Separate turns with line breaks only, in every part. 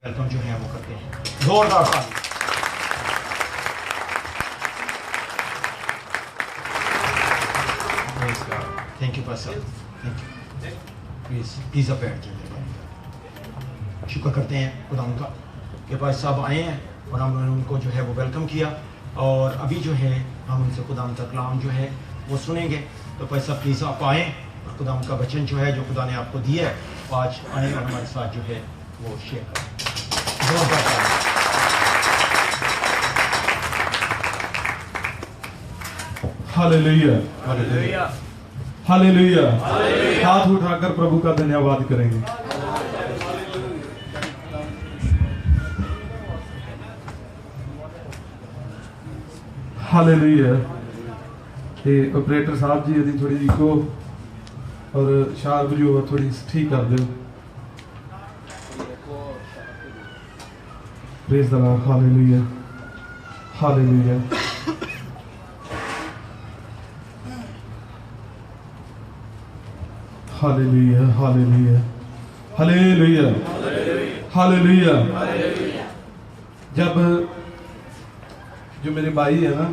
Welcome जो है वो करते हैं। जोरदार ताली। Thank you pastor, thank you. Please आप बैठ जाइए। शुक्र करते हैं खुदा उनका कि भाई साहब आए हैं और हमने उनको जो है वो वेलकम किया, और अभी जो है हम उनसे खुदा उनका कलाम जो है वो सुनेंगे। तो भाई साहब प्लीज़ आप आएँ और खुदा उनका वचन जो है जो खुदा ने आपको दिया है आज आए और हमारे साथ जो है वो शेयर करें।
Hallelujah, hallelujah, hallelujah. हाथ उठाकर प्रभु का धन्यवाद करेंगे। हालेलुया। ते ऑपरेटर साहब जी यदि थोड़ी इको और शार्प जो थोड़ी ठीक कर दो। Praise the Lord. Hallelujah, hallelujah. Hallelujah, hallelujah, hallelujah, hallelujah. जब जो मेरे भाई है ना,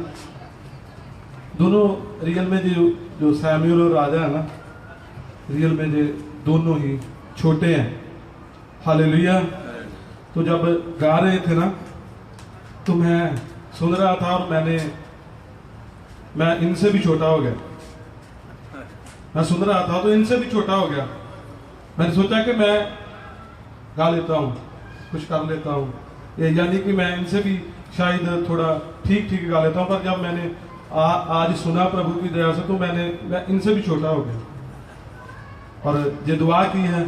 दोनों रियल में जो सैमुअल और राजा है ना, रियल में जो दोनों ही छोटे हैं। हालेलुया। तो जब गा रहे थे ना तो मैं सुन रहा था और मैं इनसे भी छोटा हो गया। मैं सुन रहा था तो इनसे भी छोटा हो गया। मैंने सोचा कि मैं गा लेता हूँ, कुछ कर लेता हूँ, यानी कि मैं इनसे भी शायद थोड़ा ठीक ठीक गा लेता हूँ। पर जब मैंने आज सुना प्रभु की दया से तो मैं इनसे भी छोटा हो गया। और ये दुआ की है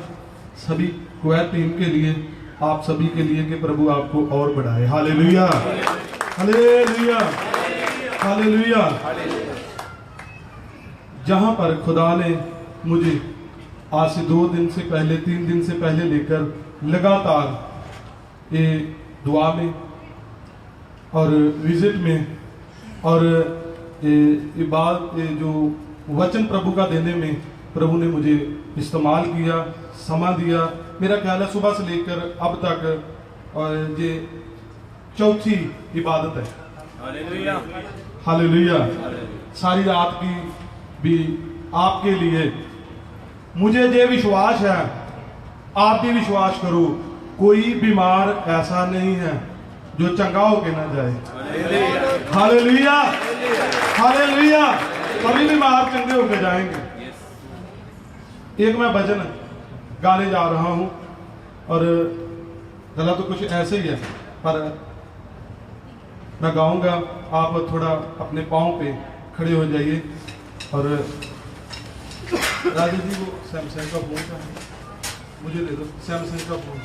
सभी क्वायर टीम के लिए, आप सभी के लिए कि प्रभु आपको और बढ़ाए। Hallelujah, hallelujah, hallelujah. जहां पर खुदा ने मुझे आज से 2 दिन से पहले 3 दिन से पहले लेकर लगातार ये दुआ में और विजिट में और ये बात जो वचन प्रभु का देने में प्रभु ने मुझे इस्तेमाल किया, समा दिया। मेरा ख्याल है सुबह से लेकर अब तक और ये चौथी इबादत है। Hallelujah, hallelujah. सारी रात की भी आपके लिए। मुझे ये विश्वास है, आप भी विश्वास करो, कोई बीमार ऐसा नहीं है जो चंगा होके ना जाए। Hallelujah, hallelujah. सभी बीमार चंगे होके जाएंगे। एक मैं भजन गाने जा रहा हूं और गला तो कुछ ऐसे ही है, पर मैं गाऊंगा। आप थोड़ा अपने पांव पे खड़े हो जाइए। और राजा जी वो सैमसंग का फोन का मुझे दे दो, सैमसंग का फोन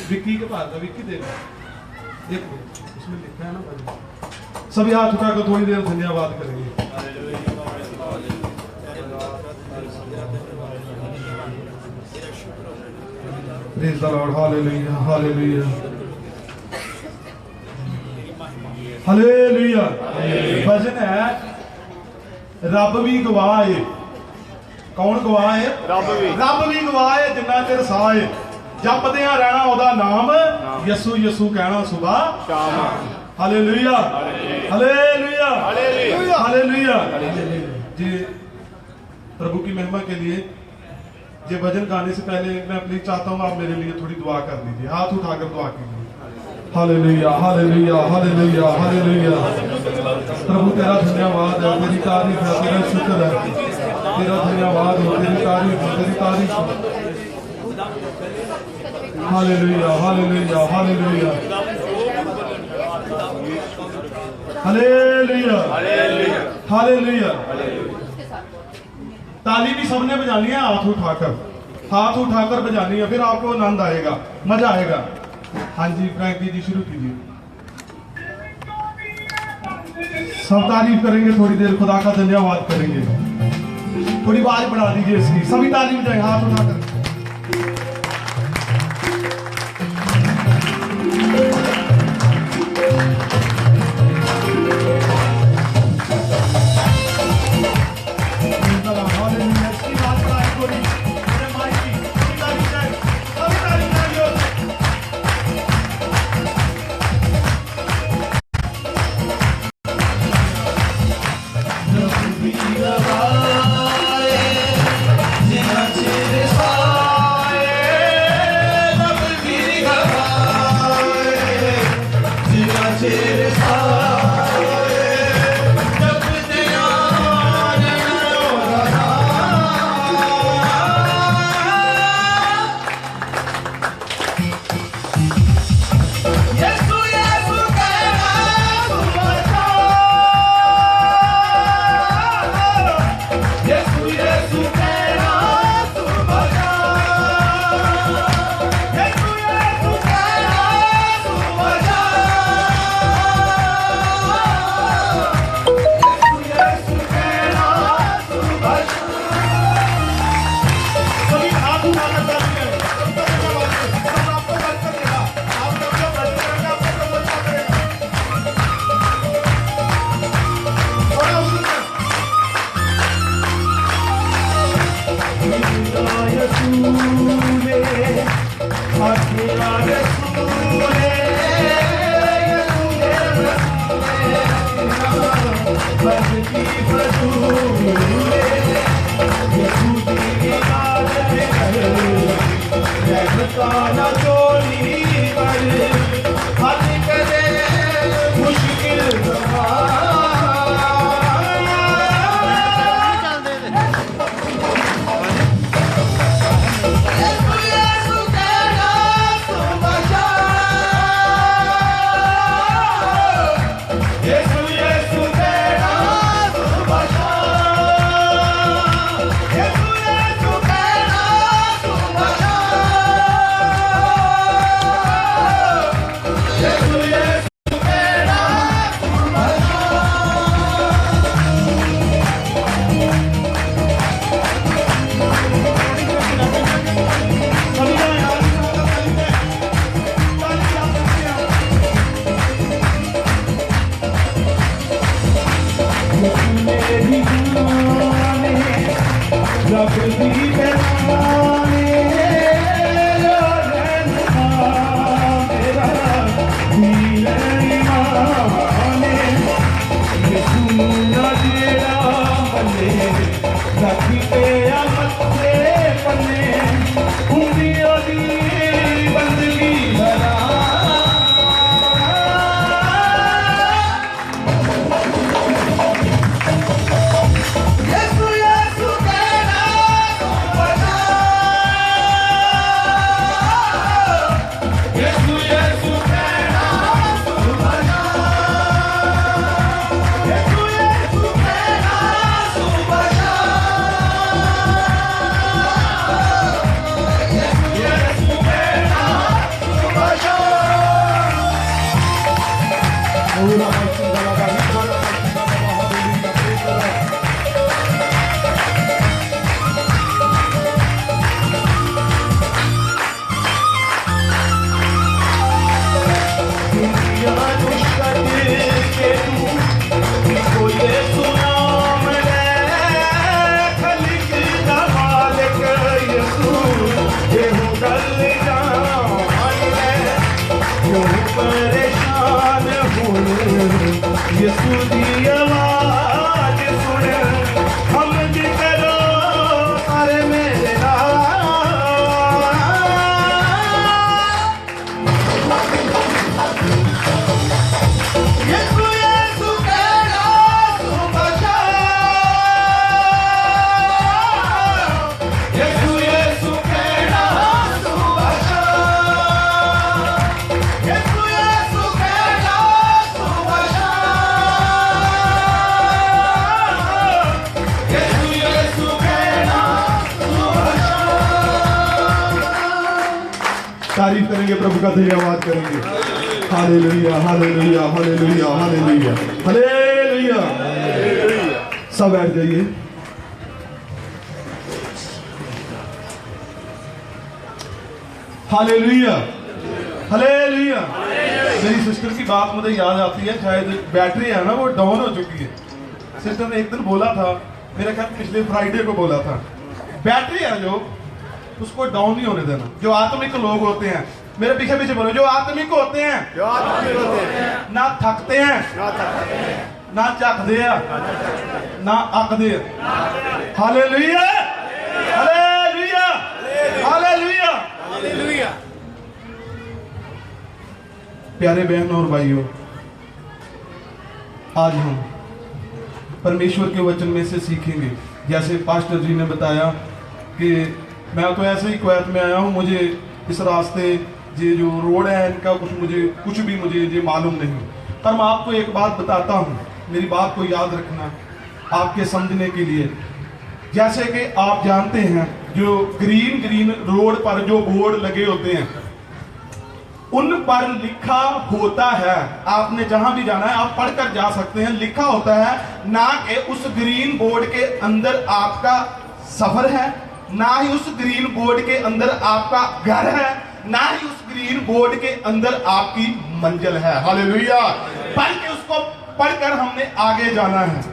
विक्की के पास है, विक्की देगा। एक उसमें लिखा है ना भजन। सभी हाथ उठाकर थोड़ी देर धन्यवाद करेंगे। Praise the Lord. Hallelujah, hallelujah, hallelujah। भजन है रब भी गवाह है। कौन गवाह है? रब भी गवाह है जिन्ना चिर साह है। जपदियां रहना ओदा नाम, यसू यसू कहना सुबह शाम। Hallelujah, hallelujah, hallelujah. जी प्रभु की महिमा के लिए ये भजन गाने से पहले मैं प्लीज चाहता हूँ आप मेरे लिए थोड़ी दुआ कर लीजिए। हाथ उठाकर दुआ कीजिए। Hallelujah, hallelujah, hallelujah, hallelujah. प्रभु तेरा धन्यवाद है, तेरी तारीफ है, तेरा शुक्र है, तेरा धन्यवाद हो, तेरी तारीफ हो, तेरी तारीफ हो। Hallelujah, hallelujah, hallelujah, hallelujah, hallelujah. ताली भी सबने बजानी है, हाथ उठाकर बजानी है, फिर आपको आनंद आएगा, मजा आएगा। हाँ जी फ्रैंकी जी शुरू कीजिए। सब तारीफ करेंगे, थोड़ी देर खुदा का धन्यवाद करेंगे। थोड़ी आवाज बढ़ा दीजिए इसकी, सभी ताली बजाएं हाथ उठाकर।
तेरे सारे जपते आना यीशु यीशु कहना तू बचा यीशु यीशु कहना तू बचा यीशु यीशु कहना तू बचा यीशु यीशु कहना तू बचा सभी हाथ उठाना चाहते हैं सब आपको बच करेगा आप सबको बच करेगा आपको बचा करेगा थोड़ा उसमें यसूले अकेला यसूले बस की फजूले यसूदी इबादत कर रहमता न चोरी कर हल करे मुश्किल तारीफ करेंगे, प्रभु का धन्यवाद करेंगे। Hallelujah hallelujah hallelujah hallelujah hallelujah. सब बैठ जाइए। Hallelujah hallelujah. मेरी सिस्टर की बात मुझे याद आती है, शायद बैटरी है ना वो डाउन हो चुकी है। सिस्टर ने एक दिन बोला था, मेरा ख्याल पिछले फ्राइडे को बोला था, बैटरी है जो उसको डाउन नहीं होने देना। जो आत्मिक लोग होते हैं, मेरे पीछे पीछे बोलो, जो आत्मिक होते हैं,
जो आत्मिक होते हैं,
ना थकते हैं, ना चखते हैं, ना अकते हैं। Hallelujah hallelujah hallelujah hallelujah. प्यारे बहनों और भाइयों,
आज हम परमेश्वर के वचन में से सीखेंगे। जैसे पास्टर जी ने बताया कि मैं तो ऐसे ही कुवैत में आया हूँ, मुझे इस रास्ते ये जो रोड है इनका कुछ भी मुझे ये मालूम नहीं, पर मैं आपको एक बात बताता हूँ, मेरी बात को याद रखना आपके समझने के लिए। जैसे कि आप जानते हैं जो ग्रीन रोड पर जो बोर्ड लगे होते हैं उन पर लिखा होता है, आपने जहां भी जाना है आप पढ़कर जा सकते हैं, लिखा होता है ना कि उस ग्रीन बोर्ड के अंदर आपका सफर है, ना ही उस ग्रीन बोर्ड के अंदर आपका घर है, ना ही उस ग्रीन बोर्ड के अंदर आपकी मंजिल है। हालेलुया। बल्कि उसको पढ़कर हमने आगे जाना है।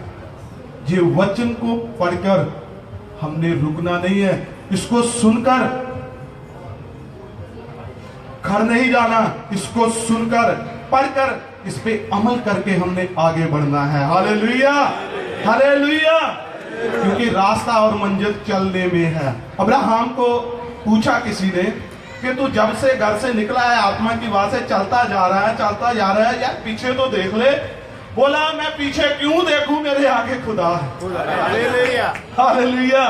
ये वचन को पढ़कर हमने रुकना नहीं है, इसको सुनकर घर नहीं जाना, इसको सुनकर पढ़कर इस पे अमल करके हमने आगे बढ़ना है। Hallelujah, hallelujah. क्योंकि रास्ता और मंजिल चलने में है। अब्राहम को पूछा किसी ने कि तू जब से घर से निकला है आत्मा की बात से चलता जा रहा है, यार पीछे तो देख ले। बोला मैं पीछे क्यों देखूं, मेरे आगे खुदा है। Hallelujah, hallelujah.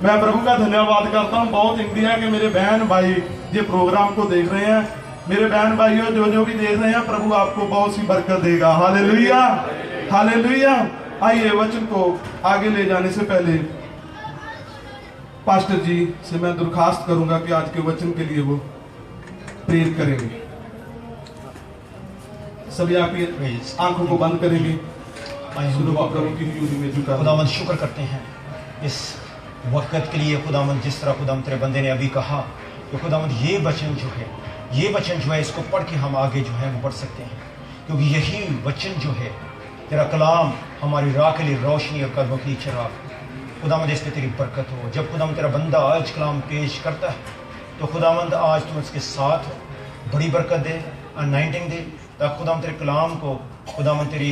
मैं प्रभु का धन्यवाद करता हूँ। बहुत इंडिया के मेरे बहन भाई ये प्रोग्राम को देख रहे हैं, मेरे बहन भाइयों जो भी देख रहे हैं, प्रभु आपको बहुत सी बरकत देगा। Hallelujah, hallelujah. आइए वचन को आगे ले जाने से पहले पास्टर जी से मैं दरखास्त करूंगा कि आज के वचन के लिए वो प्रेरित करेंगे। सभी आपकी आंखों को बंद करेंगे।
खुदावंद शुक्र करते हैं इस वक्त के लिए खुदावंद, जिस तरह खुदावंद तेरे बंदे ने अभी कहा कि खुदावंद ये वचन जो है इसको पढ़ के हम आगे जो है वो बढ़ सकते हैं, क्योंकि यही वचन जो है तेरा कलाम हमारी राह के लिए रोशनी और कदमों की चिराग। खुदावंद इस पे तेरी बरकत हो। जब खुदावंद तेरा बंदा आज कलाम पेश करता है तो खुदावंद आज तुम उसके साथ हो, बड़ी बरकत दे, अनाइंटिंग दे, ताकि खुदावंद तेरे कलाम को खुदावंद तेरी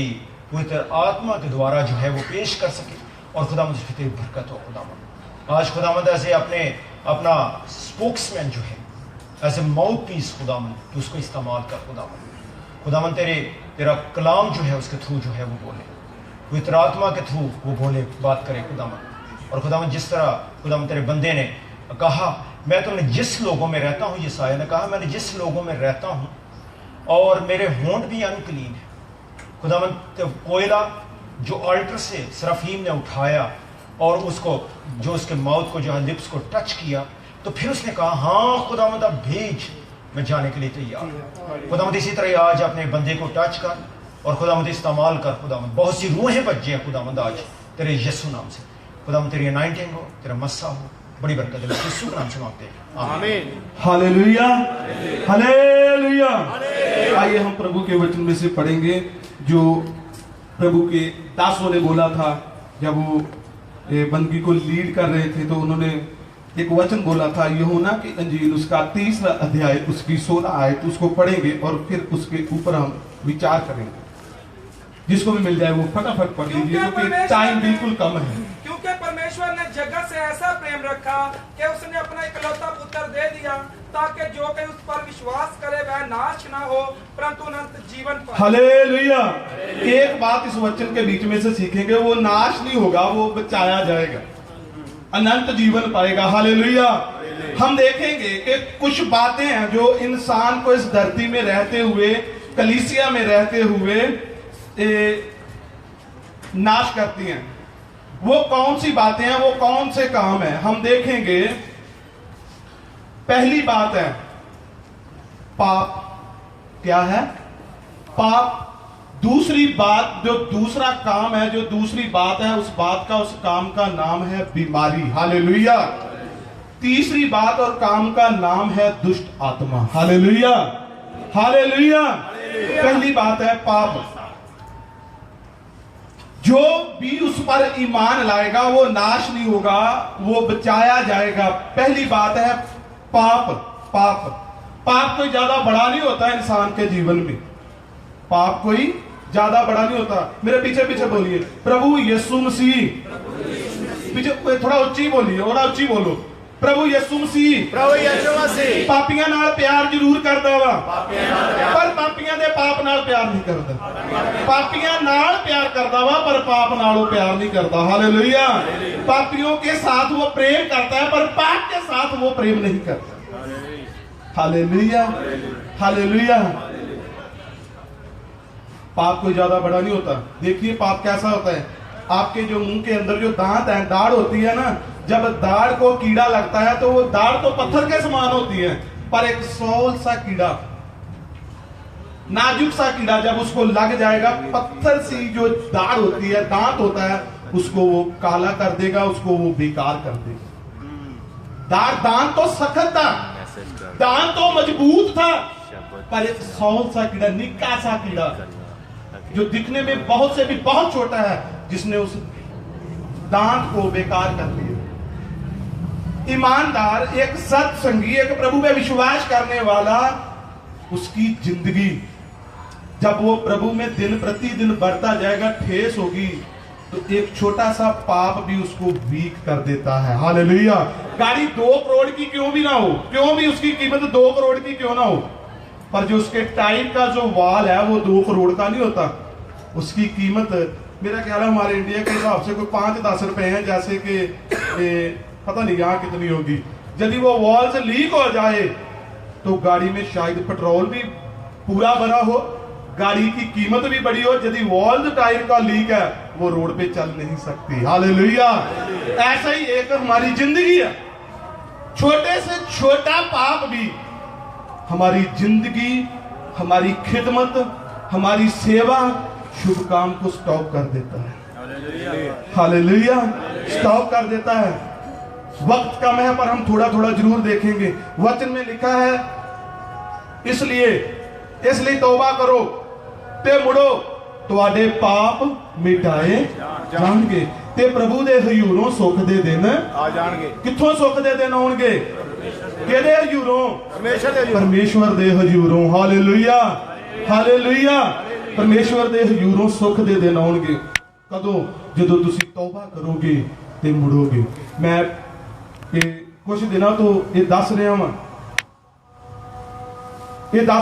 पवित्र आत्मा के द्वारा जो है वो पेश कर सके और खुदावंद इस पे तेरी बरकत हो। खुदावंद आज खुदावंद ऐसे अपना स्पोक्समैन जो है, ऐसे माउथ पीस खुदावंद तो उसको इस्तेमाल कर। खुदावंद तेरा कलाम जो है उसके थ्रू जो है वो बोले, पवित्र आत्मा के थ्रू वो बोले, बात करे खुदावंद। और खुदावंद जिस तरह खुदावंद तेरे बंदे ने कहा, मैं तुमने जिस लोगों में रहता हूँ, ये साया ने कहा मैंने जिस लोगों में रहता हूँ और मेरे होंठ भी अनक्लीन है। खुदावंद कोयला जो अल्टर से सराफीम ने उठाया और उसको जो उसके माउथ को जो है लिप्स को टच किया, तो फिर उसने कहा हाँ खुदावंद अब भेज, मैं जाने के लिए तैयार। खुदावंद इसी तरह आज अपने बंदे को टच कर और खुदावंद इस्तेमाल कर। खुदावंद बहुत सी रूहें बच जाए खुदावंद आज तेरे यीशु नाम से। खुदावंद तेरी अनाइंटिंग हो, तेरा मस्सा हो, बड़ी बरकत है, यीशु के नाम से मांगते हैं, आमीन।
Hallelujah, hallelujah. आइए हम प्रभु के वचन में से पढ़ेंगे जो प्रभु के दासों ने बोला था जब वो बंदगी को लीड कर रहे थे, तो उन्होंने एक वचन बोला था, यूहन्ना की अंजील उसका 3 अध्याय उसकी 16 आयत, उसको पढ़ेंगे और फिर उसके ऊपर हम विचार करेंगे। जिसको भी मिल जाए वो फटाफट पढ़ लीजिए क्योंकि टाइम बिल्कुल कम है।
क्योंकि परमेश्वर ने जगत से ऐसा प्रेम रखा कि उसने अपना इकलौता पुत्र दे दिया ताकि जो कोई उस पर विश्वास करे वह नाश ना हो परंतु अनंत जीवन पाए।
हालेलुया। एक बात इस वचन के बीच में से सीखेंगे, वो नाश नहीं होगा, वो बचाया जाएगा, अनंत जीवन पाएगा। हालेलुया। हम देखेंगे कि कुछ बातें हैं जो इंसान को इस धरती में रहते हुए, कलीसिया में रहते हुए नाश करती हैं। वो कौन सी बातें हैं, वो कौन से काम हैं, हम देखेंगे। पहली बात है पाप। क्या है? पाप। दूसरी बात, जो दूसरा काम है, जो दूसरी बात है, उस बात का, उस काम का नाम है बीमारी। हालेलुया। तीसरी बात और काम का नाम है दुष्ट आत्मा। Hallelujah, hallelujah. पहली बात है पाप। जो भी उस पर ईमान लाएगा वो नाश नहीं होगा, वो बचाया जाएगा। पहली बात है पाप। पाप पाप कोई ज्यादा बड़ा नहीं होता इंसान के जीवन में, पाप कोई ज्यादा बड़ा नहीं होता। मेरे पीछे पीछे बोलिए, प्रभु यीशु मसीह। पीछे थोड़ा ऊंची बोलिए, और ऊंची बोलो, प्रभु यीशु मसीह पापियां नाल प्यार जरूर करदा वा, पर पापियां दे पाप नाल प्यार नहीं करदा। पापियां नाल प्यार करदा वा, पर पाप नाल वो प्यार नहीं करदा। हालेलुया। पापियों के साथ वो प्रेम करता है, पर पाप के साथ वो प्रेम नहीं करता। Hallelujah, hallelujah. पाप कोई ज्यादा बड़ा नहीं होता। देखिए पाप कैसा होता है, आपके जो मुंह के अंदर जो दांत है, दाढ़ होती है ना, जब दाढ़ को कीड़ा लगता है तो वो दाढ़ तो पत्थर के समान होती है, पर एक सौल सा कीड़ा, नाजुक सा कीड़ा जब उसको लग जाएगा, पत्थर सी जो दाढ़ होती है, दांत होता है, उसको वो काला कर देगा, उसको वो बेकार कर देगा। दांत तो सख्त था, दांत तो मजबूत था, पर एक सौल सा कीड़ा, निक्का सा कीड़ा जो दिखने में बहुत से भी बहुत छोटा है, जिसने उस दांत को बेकार कर दिया। ईमानदार, एक सत्संगी, एक प्रभु में विश्वास करने वाला, उसकी जिंदगी जब वो प्रभु में दिन प्रतिदिन बढ़ता जाएगा, ठेस होगी, तो एक छोटा सा पाप भी उसको वीक कर देता है। हालेलुया। गाड़ी 2 करोड़ की क्यों भी ना हो, क्यों भी उसकी कीमत 2 करोड़ की क्यों ना हो, पर जो उसके टाइम का जो वाल है वो 2 करोड़ का नहीं होता। उसकी कीमत मेरा ख्याल है हमारे इंडिया के हिसाब से कोई 5-10 रुपए हैं, जैसे कि पता नहीं यहाँ कितनी होगी। यदि वो वॉल से लीक हो जाए तो गाड़ी में शायद पेट्रोल भी पूरा भरा हो, गाड़ी की कीमत भी बड़ी हो, यदि वॉल टायर का लीक है वो रोड पे चल नहीं सकती। हालेलुया। ऐसा ही एक हमारी जिंदगी है, छोटे से छोटा पाप भी हमारी जिंदगी, हमारी खिदमत, हमारी सेवा, शुभ काम को स्टॉप कर देता है। हालेलुया। स्टॉप कर देता है। वक्त कम है, पर हम थोड़ा थोड़ा जरूर देखेंगे। वचन में लिखा है, इसलिए तौबा करो ते मुड़ो, तुहाडे पाप मिटाए जाणगे ते प्रभु दे हजूरों सुख दे दिन आ जाणगे। कित्थों सुख दे दिन आउणगे? किहदे हजूरों? परमेश्वर दे हजूरों। Hallelujah, hallelujah. परमेश्वर दे हजूरों सुख दे दिन आउणगे। कदों? जदों तुसीं तौबा करोगे ते मुड़ोगे। मैं कुछ दिनों तो ये दस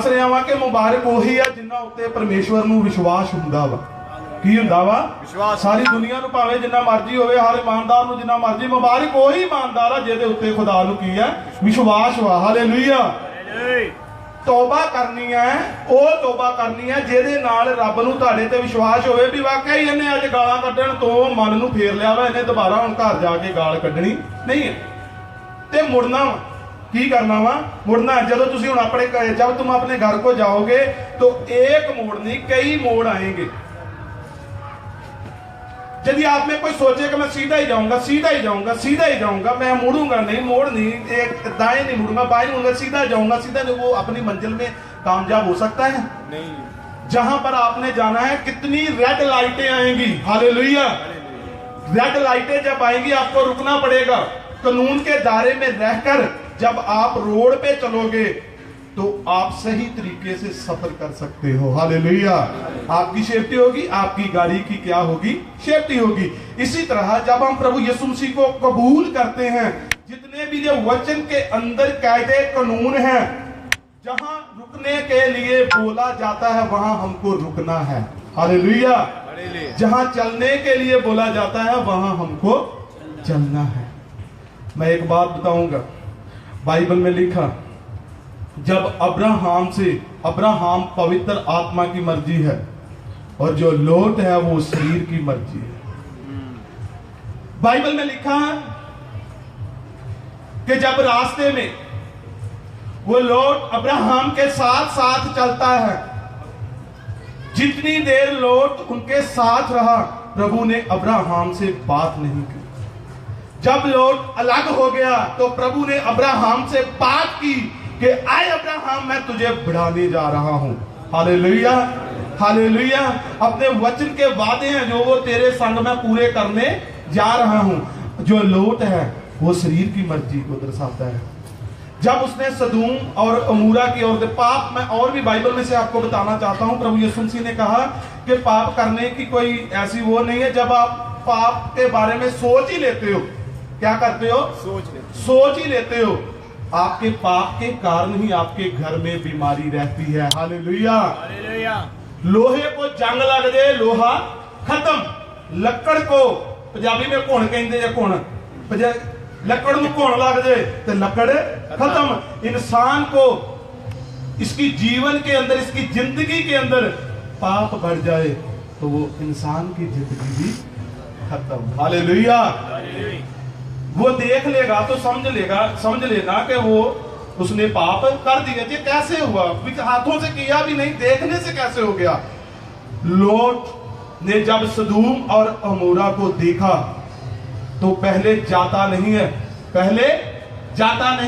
रहा वा कि मुबारक वही है जिन्ना उत्ते परमेश्वर नूं विश्वास हुंदा वा। की हुंदा वा? विश्वास। सारी दुनिया नूं भावें जिन्ना मर्जी होवे, हर ईमानदार नूं जिन्ना मर्जी, मुबारक वही ईमानदार है जिहदे उत्ते खुदा नूं की है? विश्वास वा। हालेलुया। तौबा करनी है, ਉਹ तौबा करनी है ਜਿਹਦੇ ਨਾਲ ਰੱਬ ਨੂੰ ਤੁਹਾਡੇ ਤੇ ਵਿਸ਼ਵਾਸ ਹੋਵੇ ਵੀ ਵਾਕਈ ਇਹਨੇ ਅੱਜ ਗਾਲਾਂ ਕੱਢਣ ਤੋਂ ਮਨ ਨੂੰ ਫੇਰ ਲਿਆ ਵਾ, ਇਹਨੇ ਦੁਬਾਰਾ ਹੁਣ ਘਰ ਜਾ ਕੇ ਗਾਲ ਕੱਢਣੀ ਨਹੀਂ ਹੈ ਤੇ ਮੁੜਨਾ ਵਾ। ਕੀ करना वा? मुड़ना। ਜਦੋਂ ਤੁਸੀਂ ਹੁਣ ਆਪਣੇ जब तुम अपने घर को जाओगे तो एक मोड़ नहीं, कई मोड़ आएंगे। यदि आप में कोई सोचे कि मैं सीधा ही जाऊंगा, सीधा ही जाऊंगा, सीधा ही जाऊंगा, मैं मुड़ूंगा नहीं, मोड़ नहीं, एक दाएं नहीं मुड़ूंगा, बाएं मुड़ूंगा, सीधा जाऊंगा, सीधा नहीं, वो अपनी मंजिल में कामयाब हो सकता है? नहीं। जहां पर आपने जाना है, कितनी रेड लाइटें आएंगी। हालेलुया। रेड लाइटें जब आएंगी आपको रुकना पड़ेगा। कानून के दायरे में रहकर जब आप रोड पे चलोगे तो आप सही तरीके से सफर कर सकते हो। हालेलुया। आपकी सेफ्टी होगी, आपकी गाड़ी की क्या होगी? सेफ्टी होगी। इसी तरह जब हम प्रभु यीशु मसीह को कबूल करते हैं, जितने भी जो वचन के अंदर कायदे कानून हैं, जहां रुकने के लिए बोला जाता है वहां हमको रुकना है। हालेलुया। जहां चलने के लिए बोला जाता है वहां हमको चलना है। मैं एक बात बताऊंगा, बाइबल में लिखा, जब अब्राहम पवित्र आत्मा की मर्जी है और जो लोट है वो शरीर की मर्जी है। बाइबल में लिखा है कि जब रास्ते में वो लोट अब्राहम के साथ साथ चलता है, जितनी देर लोट उनके साथ रहा, प्रभु ने अब्राहम से बात नहीं की। जब लोट अलग हो गया तो प्रभु ने अब्राहम से बात की कि आए अब्राहम, मैं तुझे बढ़ाने जा रहा हूं। Hallelujah, hallelujah. अपने वचन के वादे हैं जो वो तेरे संग में पूरे करने जा रहा हूं। जो लोट है वो शरीर की मर्जी को दर्शाता है। जब उसने सदूम और अमूरा की ओर पाप, मैं और भी बाइबल में से आपको बताना चाहता हूं, प्रभु यीशु मसीह ने कहा कि पाप करने की कोई ऐसी वो नहीं है। जब आप पाप के बारे में सोच ही लेते हो क्या करते हो? सोच ही लेते हो। आपके पाप के कारण ही आपके घर में बीमारी रहती है। हालेलुया। लोहे को जंग लग जाए, लोहा खत्म। लकड़ को पंजाबी में घुण कहते हैं, घुण लकड़ में घुण लग जाए तो लकड़ खत्म। इंसान को इसकी जीवन के अंदर, इसकी जिंदगी के अंदर पाप बढ़ जाए तो वो इंसान की जिंदगी भी खत्म। हालेलुया। वो देख लेगा तो समझ लेगा कि वो उसने पाप कर दिया। ये कैसे हुआ? हाथों से किया भी नहीं, देखने से कैसे हो गया? लोट ने जब सदूम और अमोरा को देखा तो पहले जाता नहीं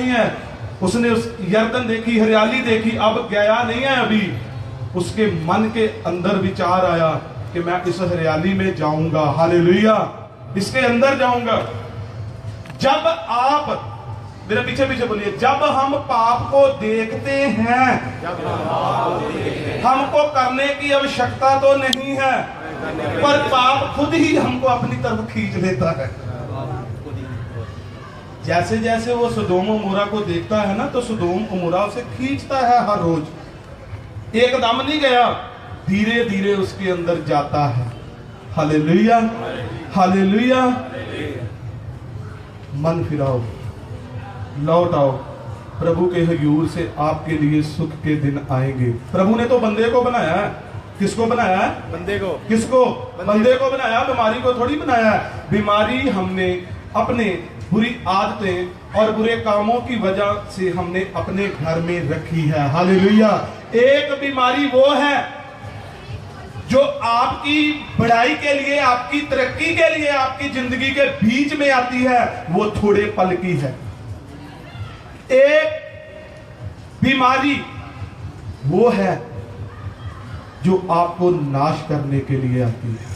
है, उसने उस यरदन देखी, हरियाली देखी, अब गया नहीं है। अभी उसके मन के अंदर विचार आया कि मैं इस हरियाली में जाऊंगा। हालेलुया। इसके अंदर जाऊंगा। जब आप मेरे पीछे बोलिए, जब हम पाप को देखते हैं, हमको करने की आवश्यकता तो नहीं है, पर पाप खुद ही हमको अपनी तरफ खींच लेता है। जैसे जैसे वो सदोम अमोरा को देखता है ना, तो सदोम अमोरा उसे खींचता है हर रोज। एकदम नहीं गया, धीरे धीरे उसके अंदर जाता है। Hallelujah, hallelujah. मन फिराओ, लौट आओ। प्रभु के हजूर से आपके लिए सुख के दिन आएंगे। प्रभु ने तो बंदे को बनाया है। किसको बनाया है? बंदे को। किसको? बंदे को बनाया, बीमारी को थोड़ी बनाया है। बीमारी हमने अपने बुरी आदतें और बुरे कामों की वजह से हमने अपने घर में रखी है। हालेलुया। एक बीमारी वो है जो आपकी बढ़ाई के लिए, आपकी तरक्की के लिए, आपकी जिंदगी के बीच में आती है, वो थोड़े पल की है। एक बीमारी वो है जो आपको नाश करने के लिए आती है।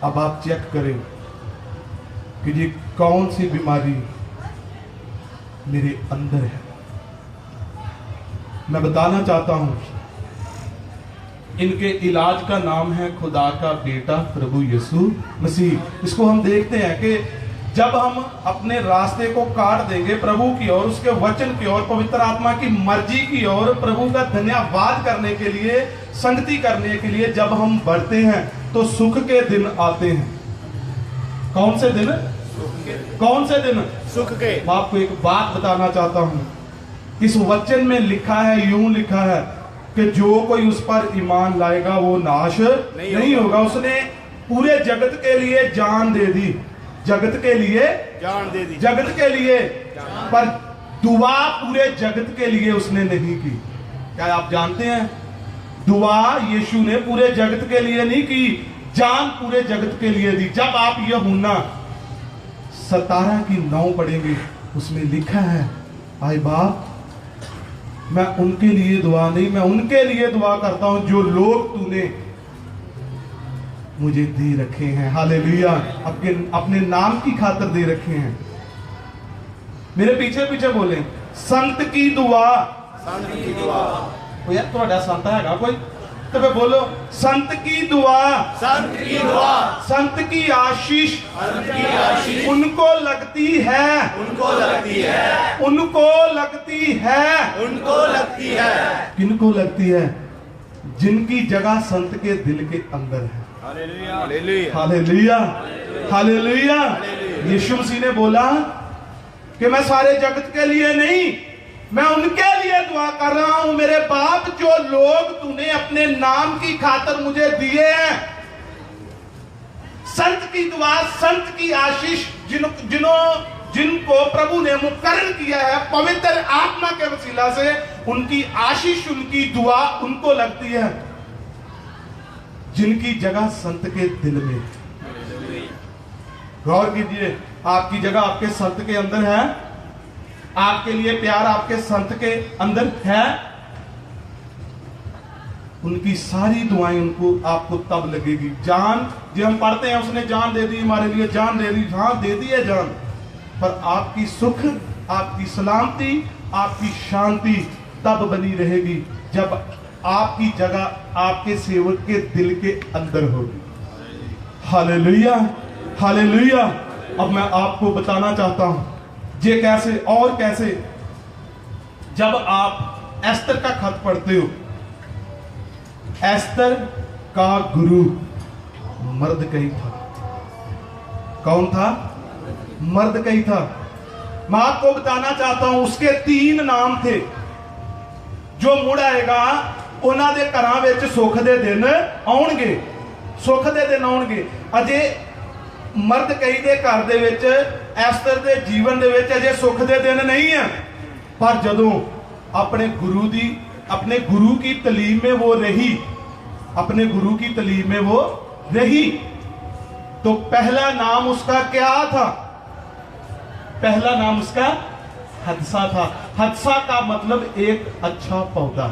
अब आप चेक करें कि ये कौन सी बीमारी मेरे अंदर है। मैं बताना चाहता हूं, इनके इलाज का नाम है खुदा का बेटा प्रभु यीशु मसीह। इसको हम देखते हैं कि जब हम अपने रास्ते को काट देंगे प्रभु की ओर, उसके वचन की ओर, पवित्र आत्मा की मर्जी की ओर, प्रभु का धन्यवाद करने के लिए, संगति करने के लिए जब हम बढ़ते हैं तो सुख के दिन आते हैं। कौन से दिन? कौन से दिन? सुख के। मैं आपको एक बात बताना चाहता हूं, इस वचन में लिखा है, यूं लिखा है कि जो कोई उस पर ईमान लाएगा वो नाश नहीं होगा। उसने पूरे जगत के लिए जान दे दी, जगत के लिए जान दे दी, जगत के लिए, पर दुआ पूरे जगत के लिए उसने नहीं की। क्या आप जानते हैं? दुआ यीशु ने पूरे जगत के लिए नहीं की, जान पूरे जगत के लिए दी। जब आप यूहन्ना 17:9 पढ़ेंगे, उसमें लिखा है, आए बाप, मैं उनके लिए दुआ नहीं, मैं उनके लिए दुआ करता हूं जो लोग तूने मुझे दे रखे हैं। हालेलुया। अपने नाम की खातिर दे रखे हैं। मेरे पीछे पीछे बोले, संत की दुआ। संत की दुआ। यार थोड़ा संत हैगा कोई? तो मैं बोलो, संत की दुआ, संत की दुआ, संत की आशीष, संत की आशीष उनको लगती है, उनको लगती है, उनको लगती है, उनको लगती है। किनको लगती है? जिनकी जगह संत के दिल के अंदर है। Hallelujah, hallelujah, hallelujah. Yeshu Masih ने बोला कि मैं सारे जगत के लिए नहीं, मैं उनके लिए दुआ कर रहा हूं। मेरे बाप, जो लोग तूने अपने नाम की खातिर मुझे दिए हैं, संत की दुआ, संत की आशीष, जिनको प्रभु ने मुकर्रर किया है पवित्र आत्मा के वसीला से, उनकी आशीष, उनकी दुआ उनको लगती है जिनकी जगह संत के दिल में। गौर कीजिए, आपकी जगह आपके संत के अंदर है, आपके लिए प्यार आपके संत के अंदर है, उनकी सारी दुआएं उनको आपको तब लगेगी। जान, जो हम पढ़ते हैं, उसने जान दे दी हमारे लिए, जान दे दी, हाँ दे दी है जान, पर आपकी सुख, आपकी सलामती, आपकी शांति तब बनी रहेगी जब आपकी जगह आपके सेवक के दिल के अंदर होगी। Hallelujah, hallelujah. अब मैं आपको बताना चाहता हूं ये कैसे और कैसे। जब आप एस्तर का खत पढ़ते हो, एस्तर का गुरु मर्दकई था। कौन था? मर्दकई था। मैं आपको बताना चाहता हूं उसके 3 नाम थे। जो मुड़ आएगा ਉਹਨਾਂ ਦੇ ਘਰਾਂ ਵਿੱਚ ਸੁੱਖ ਦੇ ਦਿਨ ਆਉਣਗੇ, ਸੁੱਖ ਦੇ ਦਿਨ ਆਉਣਗੇ। ਅਜੇ ਮਰਦਕਈ ਦੇ ਘਰ ਦੇ ਵਿੱਚ, ਐਸਤਰ ਦੇ ਜੀਵਨ ਦੇ ਵਿੱਚ ਅਜੇ ਸੁੱਖ ਦੇ ਦਿਨ ਨਹੀਂ ਹੈ। पर ਜਦੋਂ अपने गुरु की तालीम में वो रही, अपने गुरु की तालीम में वो रही, तो पहला नाम उसका क्या था? पहला नाम उसका हदसा था। हदसा का मतलब एक अच्छा पौधा,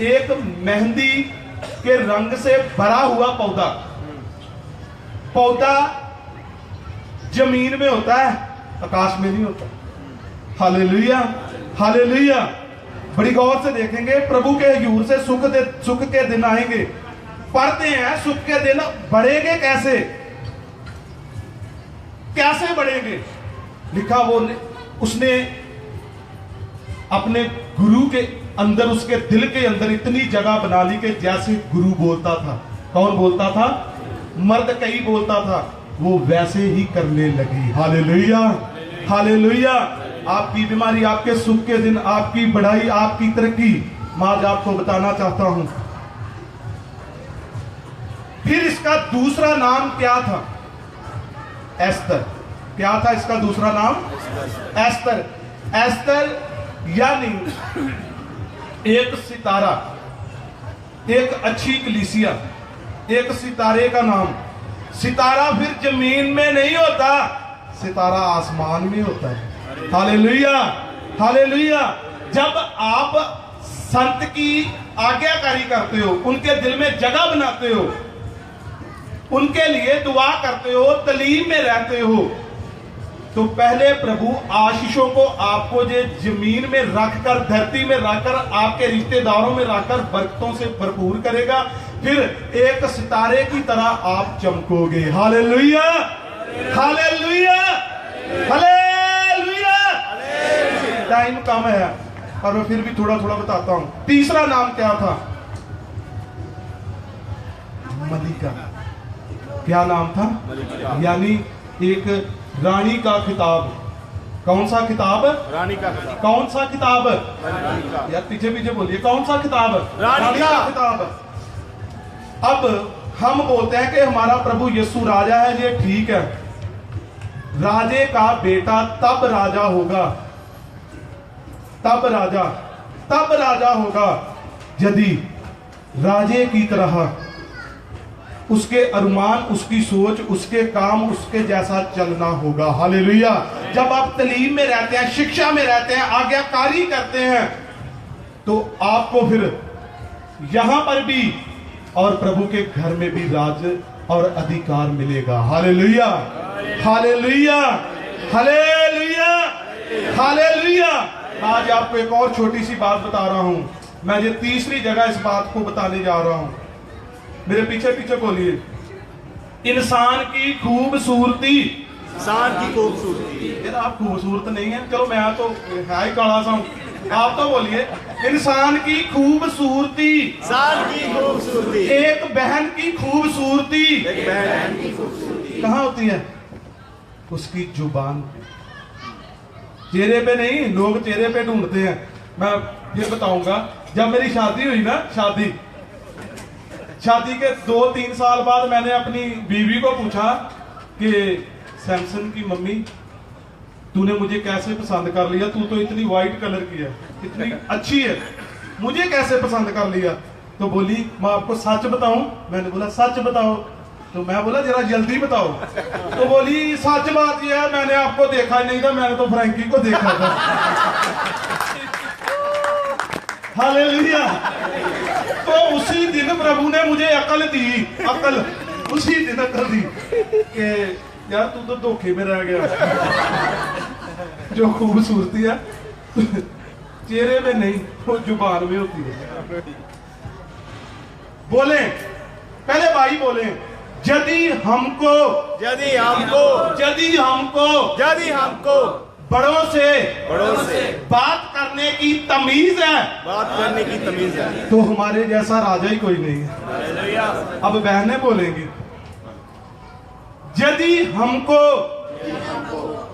एक मेहंदी के रंग से भरा हुआ पौधा। पौधा जमीन में होता है, आकाश में नहीं होता। Hallelujah, hallelujah. बड़ी गौर से देखेंगे, प्रभु के हजूर से सुख के दिन आएंगे। पढ़ते हैं सुख के दिन बढ़ेंगे कैसे? कैसे बढ़ेंगे? लिखा वो उसने अपने गुरु के अंदर, उसके दिल के अंदर इतनी जगह बना ली कि जैसे गुरु बोलता था। कौन बोलता था? मर्दकई बोलता था, वो वैसे ही करने लगी। Hallelujah, hallelujah. आपकी बीमारी, आपके सुख के दिन, आपकी बढ़ाई, आपकी तरक्की, मैं आज आपको बताना चाहता हूं। फिर इसका दूसरा नाम क्या था? एस्तर। क्या था इसका दूसरा नाम? एस्तर। एस्तर यानी एक सितारा, एक अच्छी कलीसिया, एक सितारे का नाम। सितारा फिर जमीन में नहीं होता, सितारा आसमान में होता है। Hallelujah, hallelujah. जब आप संत की आज्ञाकारी करते हो, उनके दिल में जगह बनाते हो, उनके लिए दुआ करते हो, तालीम में रहते हो, तो पहले प्रभु आशीषों को आपको जो जमीन में रखकर, धरती में रखकर, आपके रिश्तेदारों में रखकर बरकतों से भरपूर करेगा। फिर एक सितारे की तरह आप चमकोगे। Hallelujah, hallelujah, hallelujah. टाइम कम है और मैं फिर भी थोड़ा थोड़ा बताता हूं। तीसरा नाम क्या था? मलिका। क्या नाम था? यानी एक रानी का खिताब। कौन सा खिताब?
रानी का खिताब।
कौन सा खिताब?
रानी का।
यार पीछे पीछे बोलिए, कौन सा खिताब?
रानी का
खिताब। अब हम बोलते हैं कि हमारा प्रभु यीशु राजा है, ये ठीक है। राजे का बेटा तब राजा होगा, तब राजा होगा यदि राजे की तरह उसके अरमान, उसकी सोच, उसके काम, उसके जैसा चलना होगा। हालेलुया। जब आप तालीम में रहते हैं, शिक्षा में रहते हैं, आज्ञाकारी करते हैं, तो आपको फिर यहां पर भी और प्रभु के घर में भी राज और अधिकार मिलेगा। Hallelujah, hallelujah, hallelujah, hallelujah. आज आपको एक और छोटी सी बात बता रहा हूं। मैं ये तीसरी जगह इस बात को बताने जा रहा हूं। मेरे पीछे पीछे बोलिए। इंसान की खूबसूरती,
इंसान की खूबसूरती।
यार आप खूबसूरत नहीं है, चलो मैं तो है ही काला सा हूं, आप तो बोलिए। इंसान की खूबसूरती,
इंसान की खूबसूरती।
एक बहन की खूबसूरती
एक बहन की खूबसूरती
कहाँ होती है? उसकी जुबान पे। चेहरे पे नहीं, लोग चेहरे पे ढूंढते हैं। मैं ये बताऊंगा, जब मेरी शादी हुई ना, शादी के 2-3 साल बाद मैंने अपनी बीवी को पूछा कि सैमसन की मम्मी, तूने मुझे कैसे पसंद कर लिया? तू तो इतनी वाइट कलर की है, इतनी अच्छी है, मुझे कैसे पसंद कर लिया? तो बोली, मैं आपको सच बताऊं? मैंने बोला सच बताओ। तो मैं बोला जरा जल्दी बताओ। तो बोली सच बात यह है, मैंने आपको देखा ही नहीं था, मैंने तो फ्रैंकी को देखा था। हालेलुया। तो उसी दिन प्रभु ने मुझे अकल दी, अकल उसी दिन अकल दी कि यार तू तो धोखे में रह गया। जो खूबसूरती है चेहरे में नहीं, वो जुबान में होती है। बोले, पहले भाई बोले, यदि हमको
यदि हमको
यदि हमको बड़ों से बात करने की तमीज है,
बात करने की तमीज है,
तो हमारे जैसा राजा ही कोई नहीं है। अब बहनें बोलेंगी, यदि हमको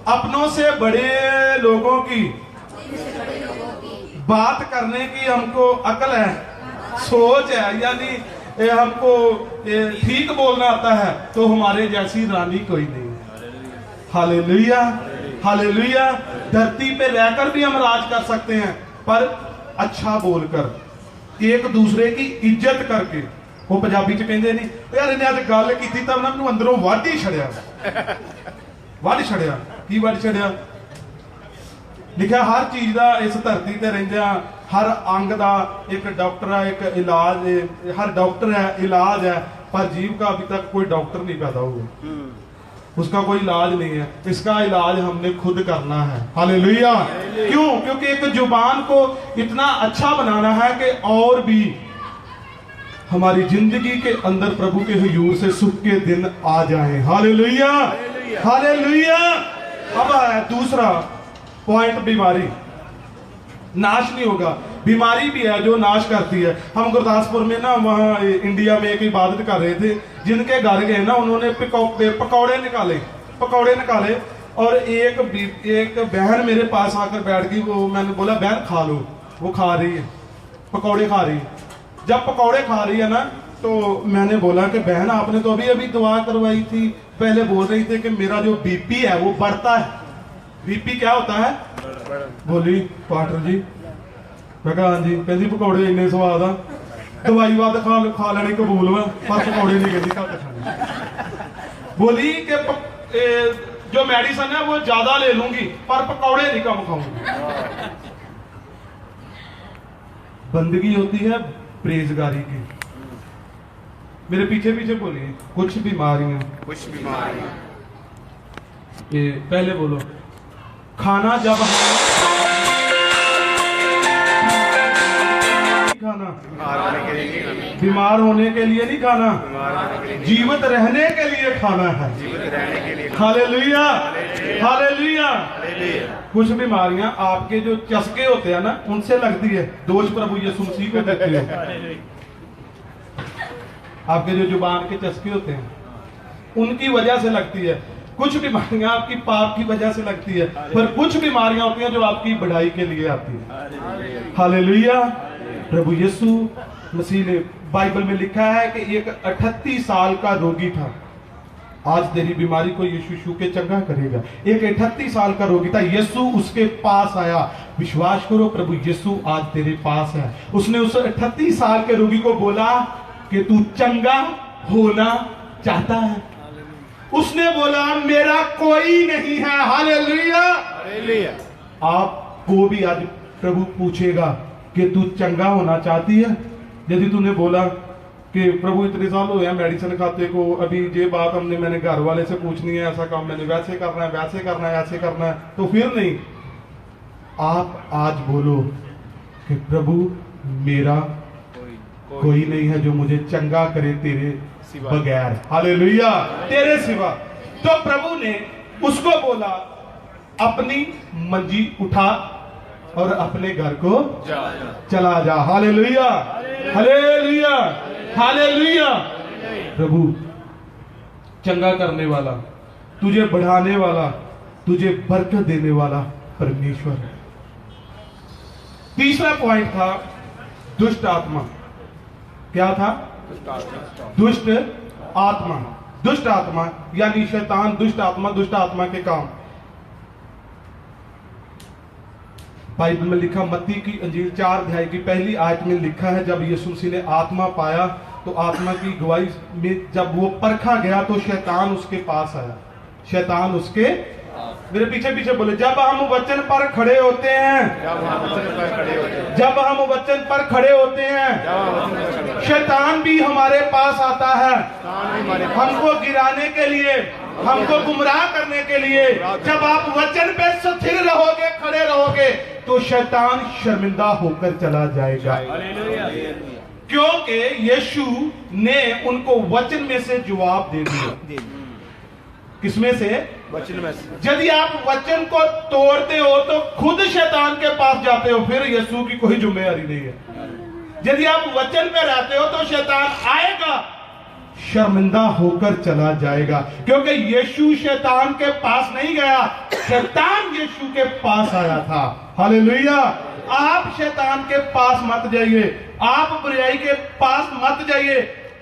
अपनों से बड़े लोगों की बात करने की हमको अकल है, सोच है, यानी हमको ठीक बोलना आता है, तो हमारे जैसी रानी कोई नहीं है। Hallelujah, hallelujah. धरती पे रहकर भी हम राज कर सकते हैं, पर अच्छा बोलकर, एक दूसरे की इज्जत करके। वो पंजाबी च कहते नहीं यार इन्हें अज गल की तब ना मैं अंदरों वढ़ ही छड़िया। की वढ़ छड़िया लिखा हर चीज का इस धरती ते रहिंदियां, हर अंग का एक डॉक्टर है, एक इलाज है, हर डॉक्टर है, इलाज है, पर जीव का अभी तक कोई डॉक्टर नहीं पैदा हुआ, उसका कोई इलाज नहीं है। इसका इलाज हमने खुद करना है। हालेलुया। क्यों? क्योंकि एक जुबान को इतना अच्छा बनाना है कि और भी हमारी जिंदगी के अंदर प्रभु के हुजूर से सुख के दिन आ जाएं। Hallelujah, hallelujah. अब है दूसरा पॉइंट, बीमारी नाश नहीं होगा। बीमारी भी है जो नाश करती है। हम गुरदासपुर में ना वहाँ इंडिया में एक इबादत कर रहे थे, जिनके घर गए ना उन्होंने पकौड़े निकाले और एक बहन मेरे पास आकर बैठ गई। वो मैंने बोला बहन खा लो, वो खा रही है, पकौड़े खा रही है। जब पकौड़े खा रही है ना, तो मैंने बोला कि बहन आपने तो अभी दुआ करवाई थी, पहले बोल रही थी कि मेरा जो बीपी है वो बढ़ता है। बीपी क्या होता है? बोली पाटर जी, मैं कहा हाँ जी। कहती पकौड़े इन्ने स्वाद आ, दवाई वाद खा लेनी कबूल वा, पर पकौड़े नहीं कहती घट खाने। बोली कि जो मेडिसिन है वो ज्यादा ले लूंगी, पर पकौड़े नहीं कम खाऊंगी। बंदगी होती है प्रेजगारी की। मेरे पीछे पीछे बोलिए, कुछ बीमारियां ये पहले बोलो। खाना जब खाना बीमार होने के लिए नहीं खाना, जीवित रहने के लिए खाना है। Hallelujah, hallelujah. कुछ बीमारियां आपके जो चस्के होते हैं ना उनसे लगती है, दोष प्रभु यीशु मसीह को देते हो। आपके जो जुबान के चस्के होते हैं उनकी वजह से लगती है। कुछ बीमारियां आपकी पाप की वजह से लगती है, पर कुछ बीमारियां होती हैं जो आपकी बढ़ाई के लिए आती है। हालेलुया। प्रभु यीशु मसीह ने बाइबल में लिखा है कि एक 38 साल का रोगी था, आज तेरी बीमारी को यीशु छू के चंगा करेगा। एक 38 साल का रोगी था, यीशु उसके पास आया। विश्वास करो प्रभु यीशु आज तेरे पास है। उसने उस 38 साल के रोगी को बोला कि तू चंगा होना चाहता है। उसने बोला मेरा कोई नहीं है। हालेलुया। आपको भी आज प्रभु पूछेगा कि तू चंगा होना चाहती है। यदि तूने बोला कि प्रभु इतने साल हो गया मेडिसिन खाते को, अभी ये बात मैंने घर वाले से पूछनी है, ऐसा काम मैंने वैसे करना है, वैसे करना है, ऐसे करना है, तो फिर नहीं। आप आज बोलो कि प्रभु मेरा कोई नहीं है जो मुझे चंगा करे तेरे बगैर। हालेलुया, तेरे सिवा। तो प्रभु ने उसको बोला अपनी मंजी उठा और अपने घर को चला जा। Hallelujah, hallelujah, hallelujah. प्रभु चंगा करने वाला, तुझे बढ़ाने वाला, तुझे बरकत देने वाला परमेश्वर है। तीसरा पॉइंट था दुष्ट आत्मा। क्या था? दुष्ट आत्मा। दुष्ट आत्मा यानी शैतान, दुष्ट आत्मा के काम। बाइबल में लिखा, मत्ती की अंजील 4 अध्याय की पहली आयत में लिखा है, जब यीशु मसीह ने आत्मा पाया तो आत्मा की गवाही में जब वो परखा गया तो शैतान उसके पास आया। शैतान उसके, मेरे पीछे पीछे बोले, जब हम वचन पर खड़े होते हैं, जब हम वचन पर खड़े होते हैं, शैतान भी हमारे पास आता है हमको गिराने के लिए, हमको गुमराह करने के लिए। जब आप वचन पे स्थिर रहोगे, खड़े रहोगे, तो शैतान शर्मिंदा होकर चला जाएगा। क्योंकि यीशु ने उनको वचन में से जवाब दे दिया। किसमें से?
वचन में से।
यदि आप वचन को तोड़ते हो तो खुद शैतान के पास जाते हो, फिर यीशु की कोई जिम्मेदारी नहीं है। यदि आप वचन पे रहते हो तो शैतान आएगा, शर्मिंदा होकर चला जाएगा, क्योंकि यीशु शैतान के पास नहीं गया, शैतान यीशु के पास आया था। हालेलुया। आप शैतान के पास मत जाइए, आप बुराई के पास मत जाइए।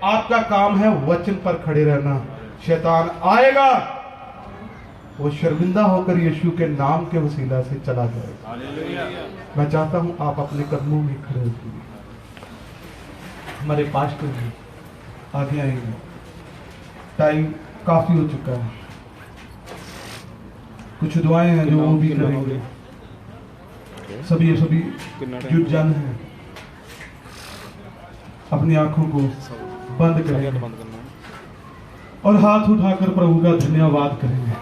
आपका काम है वचन पर खड़े रहना। शैतान आएगा, वो शर्मिंदा होकर यीशु के नाम के वसीला से चला जाएगा। मैं चाहता हूं आप अपने कदमों में खड़े होइए। हमारे पास्टर जी आगे आएंगे, टाइम काफी हो चुका है। कुछ दुआएं हैं जो वो भी करेंगे। सभी जुट जाना है, अपनी आंखों को बंद करेंगे और हाथ उठाकर प्रभु का धन्यवाद करेंगे।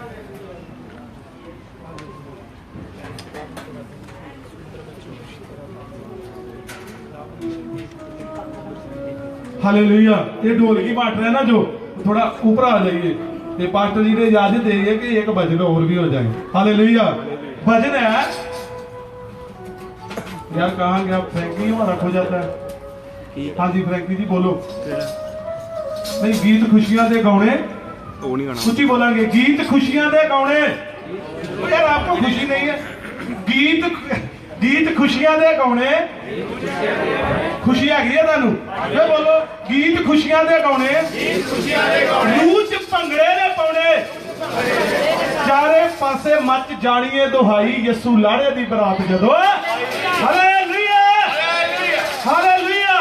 हालेलुया। ये ढोलकी बांट रहे हैं ना, जो थोड़ा ऊपर आ जाइए। ये पास्टर जी ने इजाजत दी है कि एक भजन और भी हो जाए। हालेलुया। भजन है यार, कहाँ गया फ्रैंकी? हमारा खो जाता है। हाँ जी फ्रैंकी जी बोलो। नहीं, गीत खुशियां दे गौने, कुछ ही बोलेंगे। गीत खुशियां दे गौने। यार आपको खुशी नहीं है? गीत खुशियां दे गौने, खुशी हैगी है तुहानू? फिर बोलो, गीत खुशियां दे गौने, रूच भंगड़े ने पाउणे, चारे पासे मच जाणीए दुहाई, यसू लाड़े दी बरात जदों। Hallelujah, hallelujah, hallelujah.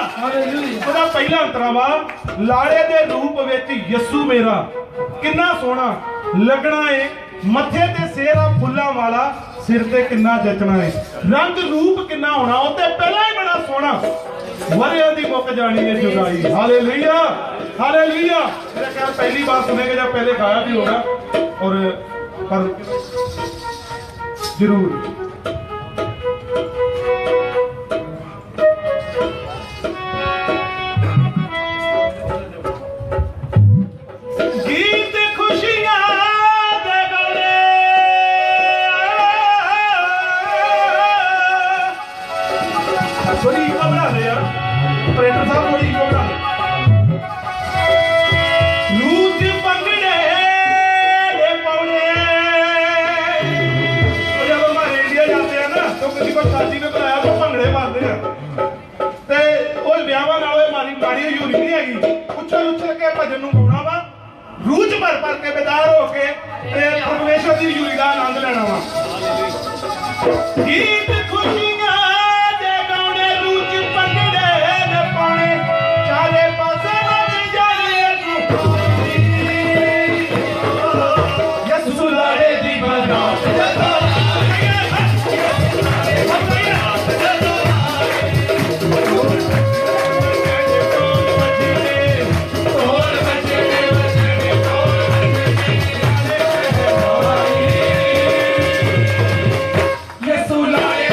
ਉਹਦਾ ਪਹਿਲਾ ਅੰਤਰਾ ਵਾ, ਲਾੜੇ ਦੇ ਰੂਪ ਵਿੱਚ ਯਿਸੂ ਮੇਰਾ ਕਿੰਨਾ ਸੋਹਣਾ ਲੱਗਣਾ ਏ, ਮੱਥੇ ਤੇ ਸਿਹਰਾ ਫੁੱਲਾਂ ਵਾਲਾ, ਸਿਰ ਤੇ ਕਿੰਨਾ ਜਚਣਾ ਏ, ਰੰਗ ਰੂਪ ਕਿੰਨਾ ਹੋਣਾ, ਉਹ ਤੇ ਪਹਿਲਾਂ ਹੀ ਬੜਾ ਸੋਹਣਾ, वरिया दी मुक जानी है जुदाई। Hallelujah, hallelujah. मेरा ख्याल पहली बार सुनेंगे या पहले गाया भी होगा, और पर जरूर गीत खुशियां दे गौने, थोड़ी इको बना दे यार, ऑपरेटर साहब थोड़ी इको बना दे। लूच पंगड़े दे पौने, तो जब हमारे इंडिया जाते हैं ना, तो किसी को शादी में बुलाया तो भंगड़े मारते हैं, ते वो ब्याहां नाल मारी यूरी नहीं हैगी, उछल उछल के भजन नूं गाउणा वा, रूज भर भर के बेदार होके ते परमेश्वर दी यूरी दा आनंद लेना वा। गीत खुशियां दे गौने, रूज पंगड़े दे पौने, चारे पासे मच जाए यसू लाड़े दी बरात जदों। यसू लाड़े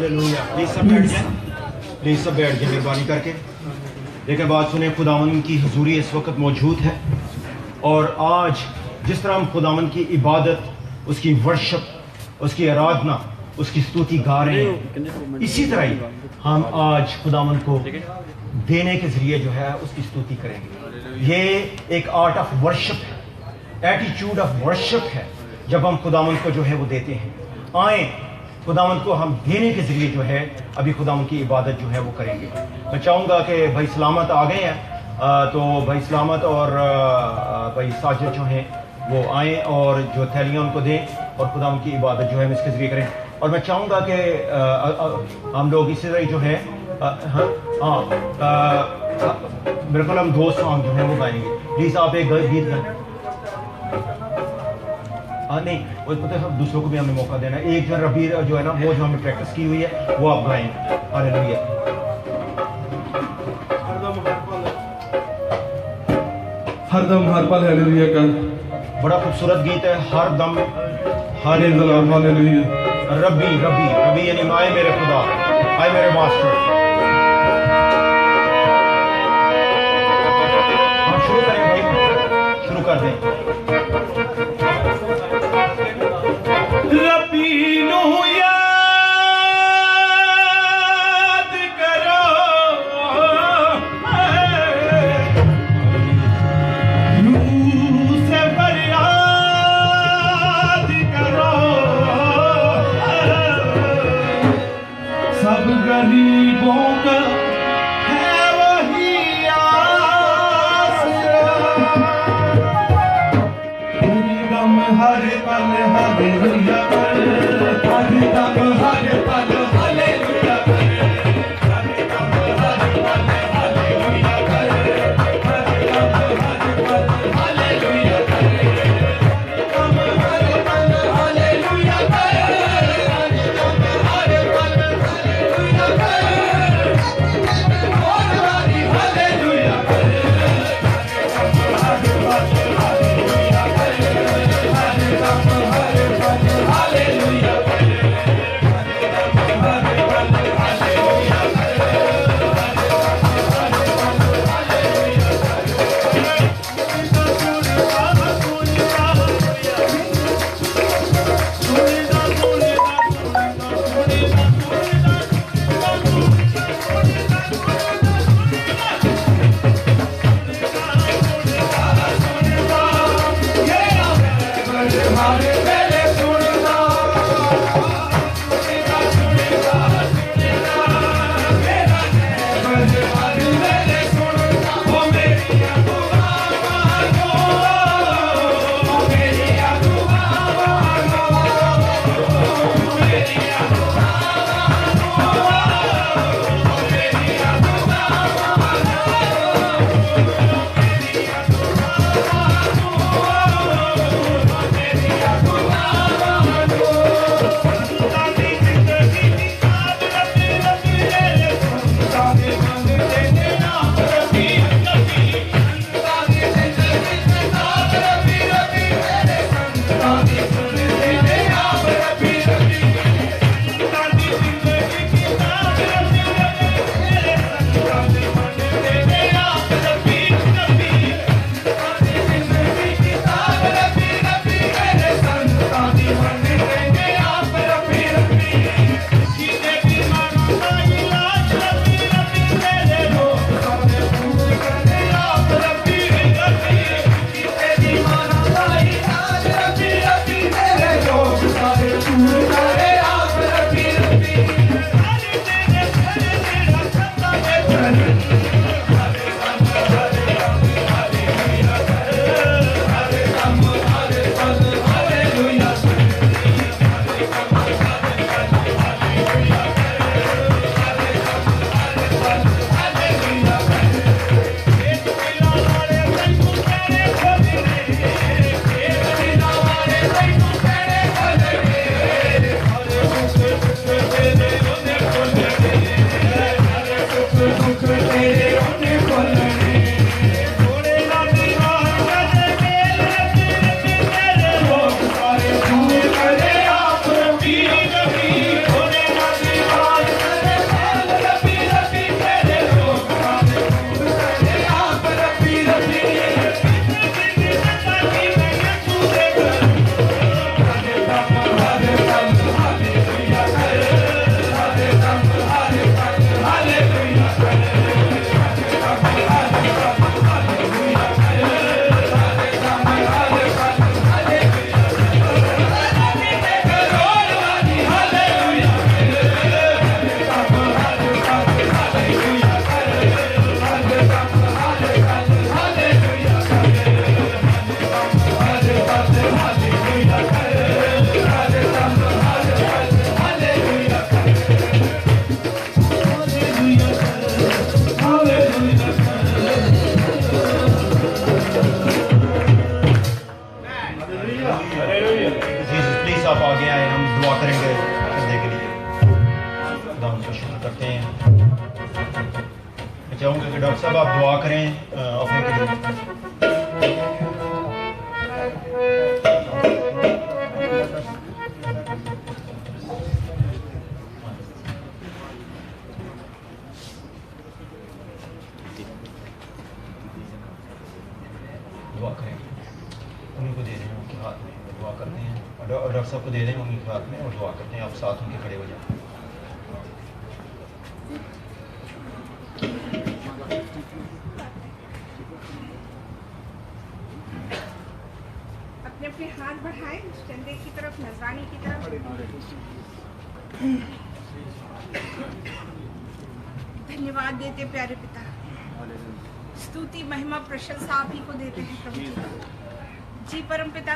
हालेलुया। प्लीज सब बैठ जाएं, प्लीज सब बैठ जाएं मेहरबानी करके। लेकिन बात सुने, खुदावंद की हुजूरी इस वक्त मौजूद है और आज जिस तरह हम खुदावंद की इबादत, उसकी वर्शिप, उसकी आराधना, उसकी स्तुति गा रहे हैं, इसी तरह ही हम आज खुदावंद को देने के जरिए जो है उसकी स्तुति करेंगे। ये एक आर्ट ऑफ वर्शिप है, एटीट्यूड ऑफ वर्शिप है जब हम खुदावंद को जो है वो देते हैं। आए खुदावंद को हम देने के जरिए जो है अभी खुदावंद की इबादत जो है वो करेंगे। मैं चाहूँगा कि भाई सलामत आ गए हैं, तो भाई सलामत और भाई साजिद जो हैं वो आए और जो थैलियाँ उनको दें और खुदावंद की इबादत जो है हम इसके जरिए करें। और मैं चाहूँगा कि हम लोग इसी तरह जो है बिल्कुल हम 2 सॉन्ग जो है वो गाएंगे। प्लीज़ आप एक गीत गाएं। नहीं, वो पता है दूसरों को भी हमें मौका देना है। एक जो रबी जो है ना वो जो हमने प्रैक्टिस की हुई है वो आप गाएंगे। हालेलुया।
हरदम हर पल हालेलुया कर।
बड़ा खूबसूरत गीत है, हर दम
हालेलुया हालेलुया।
रबी रबी रबी यानी आए मेरे खुदा, आए मेरे मास्टर। हम शुरू करें भाई, शुरू कर दें।
रबी नु याद करो, रूह से फरियाद करो, सब गरीबों का है वही आसरा, हर पल हालेलुया कर, हर दम हर पल हालेलुया कर, हर दम हर पल हालेलुया कर, हर दम हर पल हालेलुया कर, हर दम हर पल हालेलुया कर, हर दम हर पल हालेलुया कर, और हरी हालेलुया कर, हर दम हर पल हालेलुया कर, हर दम हर पल हालेलुया कर, हर दम हर पल हालेलुया कर,
का शुक्र करते हैं। मैं चाहूँगा कि डॉक्टर साहब आप दुआ करें अपने के लिए। दुआ करें, उन्हीं को दे दें उनके हाथ में, दुआ करते हैं और डॉक्टर साहब को दे दें उन्हीं के हाथ में और दुआ करते हैं। आप साथ उनके खड़े हो जाए।
अपने अपने हाथ बढ़ाएं चंदे की तरफ, नजरानी की तरफ। धन्यवाद देते प्यारे पिता, स्तुति महिमा प्रशंसा आप ही को देते हैं प्रभु जी। जी परम पिता,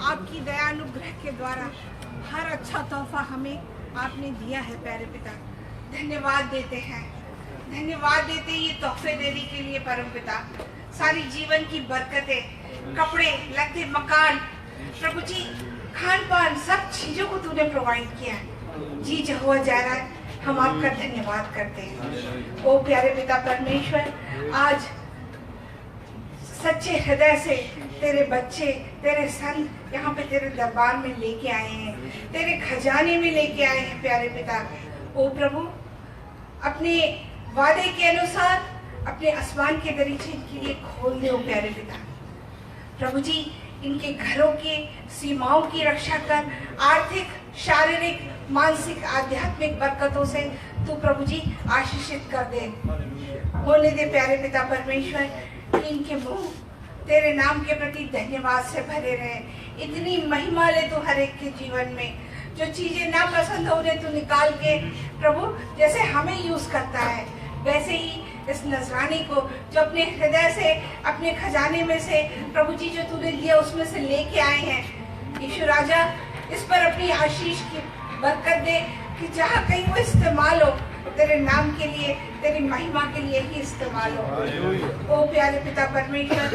आपकी दया अनुग्रह के द्वारा हर अच्छा तोहफा हमें आपने दिया है प्यारे पिता। धन्यवाद देते हैं, धन्यवाद देते हैं ये तोहफे देने के लिए परम पिता। सारी जीवन की बरकतें, कपड़े लत्ते, मकान, प्रभु जी खान पान, सब चीजों को तूने प्रोवाइड किया है। जी यहोवा जायरा, हम आपका धन्यवाद करते हैं। ओ प्यारे पिता परमेश्वर, आज सच्चे हृदय से तेरे बच्चे, तेरे संत यहाँ पे तेरे दरबार में लेके आए हैं, तेरे खजाने में लेके आए हैं प्यारे पिता। ओ प्रभु, अपने वादे के अनुसार अपने आसमान के दरीचे इनके लिए खोल दो प्यारे पिता। प्रभु जी, इनके घरों की सीमाओं की रक्षा कर, आर्थिक, शारीरिक, मानसिक, आध्यात्मिक बरकतों से तू प्रभु जी आशीषित कर दे। होने दे प्यारे पिता परमेश्वर कि इनके मुंह तेरे नाम के प्रति धन्यवाद से भरे रहे। इतनी महिमा ले तू हर एक के जीवन में। जो चीजें ना पसंद हो उन्हें तू निकाल के प्रभु जैसे हमें यूज करता है, वैसे ही इस नजरानी को जो अपने हृदय से, अपने खजाने में से प्रभु जी जो तूने दिया उसमें से लेके आए हैं, यीशु राजा इस पर अपनी आशीष की बरकत दे कि जहाँ कहीं वो इस्तेमाल हो तेरे नाम के लिए, तेरी महिमा के लिए ही इस्तेमाल हो। ओ प्यारे पिता परमेश्वर,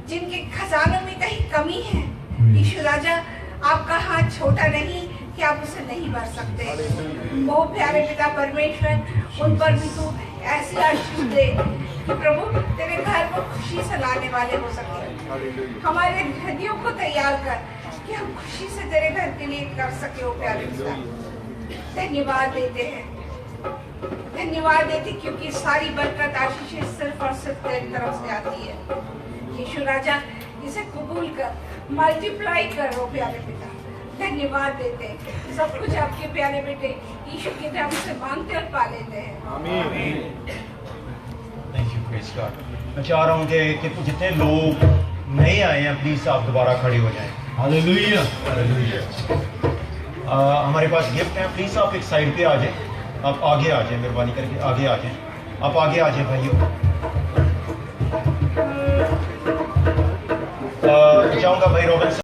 जिनके खजानों में कहीं कमी है, यीशु राजा आपका हाथ छोटा नहीं कि आप उसे नहीं भर सकते। ओ प्यारे पिता परमेश्वर, उन पर भी तू ऐसी आशीष दे कि प्रभु तेरे घर को खुशी से लाने वाले हो सके। हमारे हृदयों को तैयार कर कि हम खुशी से तेरे घर के लिए कर सके। ओ प्यारे पिता, धन्यवाद देते हैं, धन्यवाद देते क्योंकि सारी बरकत आशीष सिर्फ और सिर्फ तेरी तरफ से आती है। यीशु राजा, इसे कबूल कर, मल्टीप्लाई कर। ओ प्यारे पिता, धन्यवाद देते हैं। सब कुछ आपके प्यारे बेटे यीशु के नाम से मांगते और पा लेते हैं।
Thank you, praise God. मैं चाह रहा हूँ कि जितने लोग नए आए हैं प्लीज आप दोबारा खड़े हो जाएं। Hallelujah, hallelujah. हमारे पास गिफ्ट है, प्लीज आप एक साइड पे आ जाएं, आप आगे आ जाएं, मेहरबानी करके आगे आ जाएं, आप आगे आ जाएं भाइयों। चाहूँगा भाई रोबिन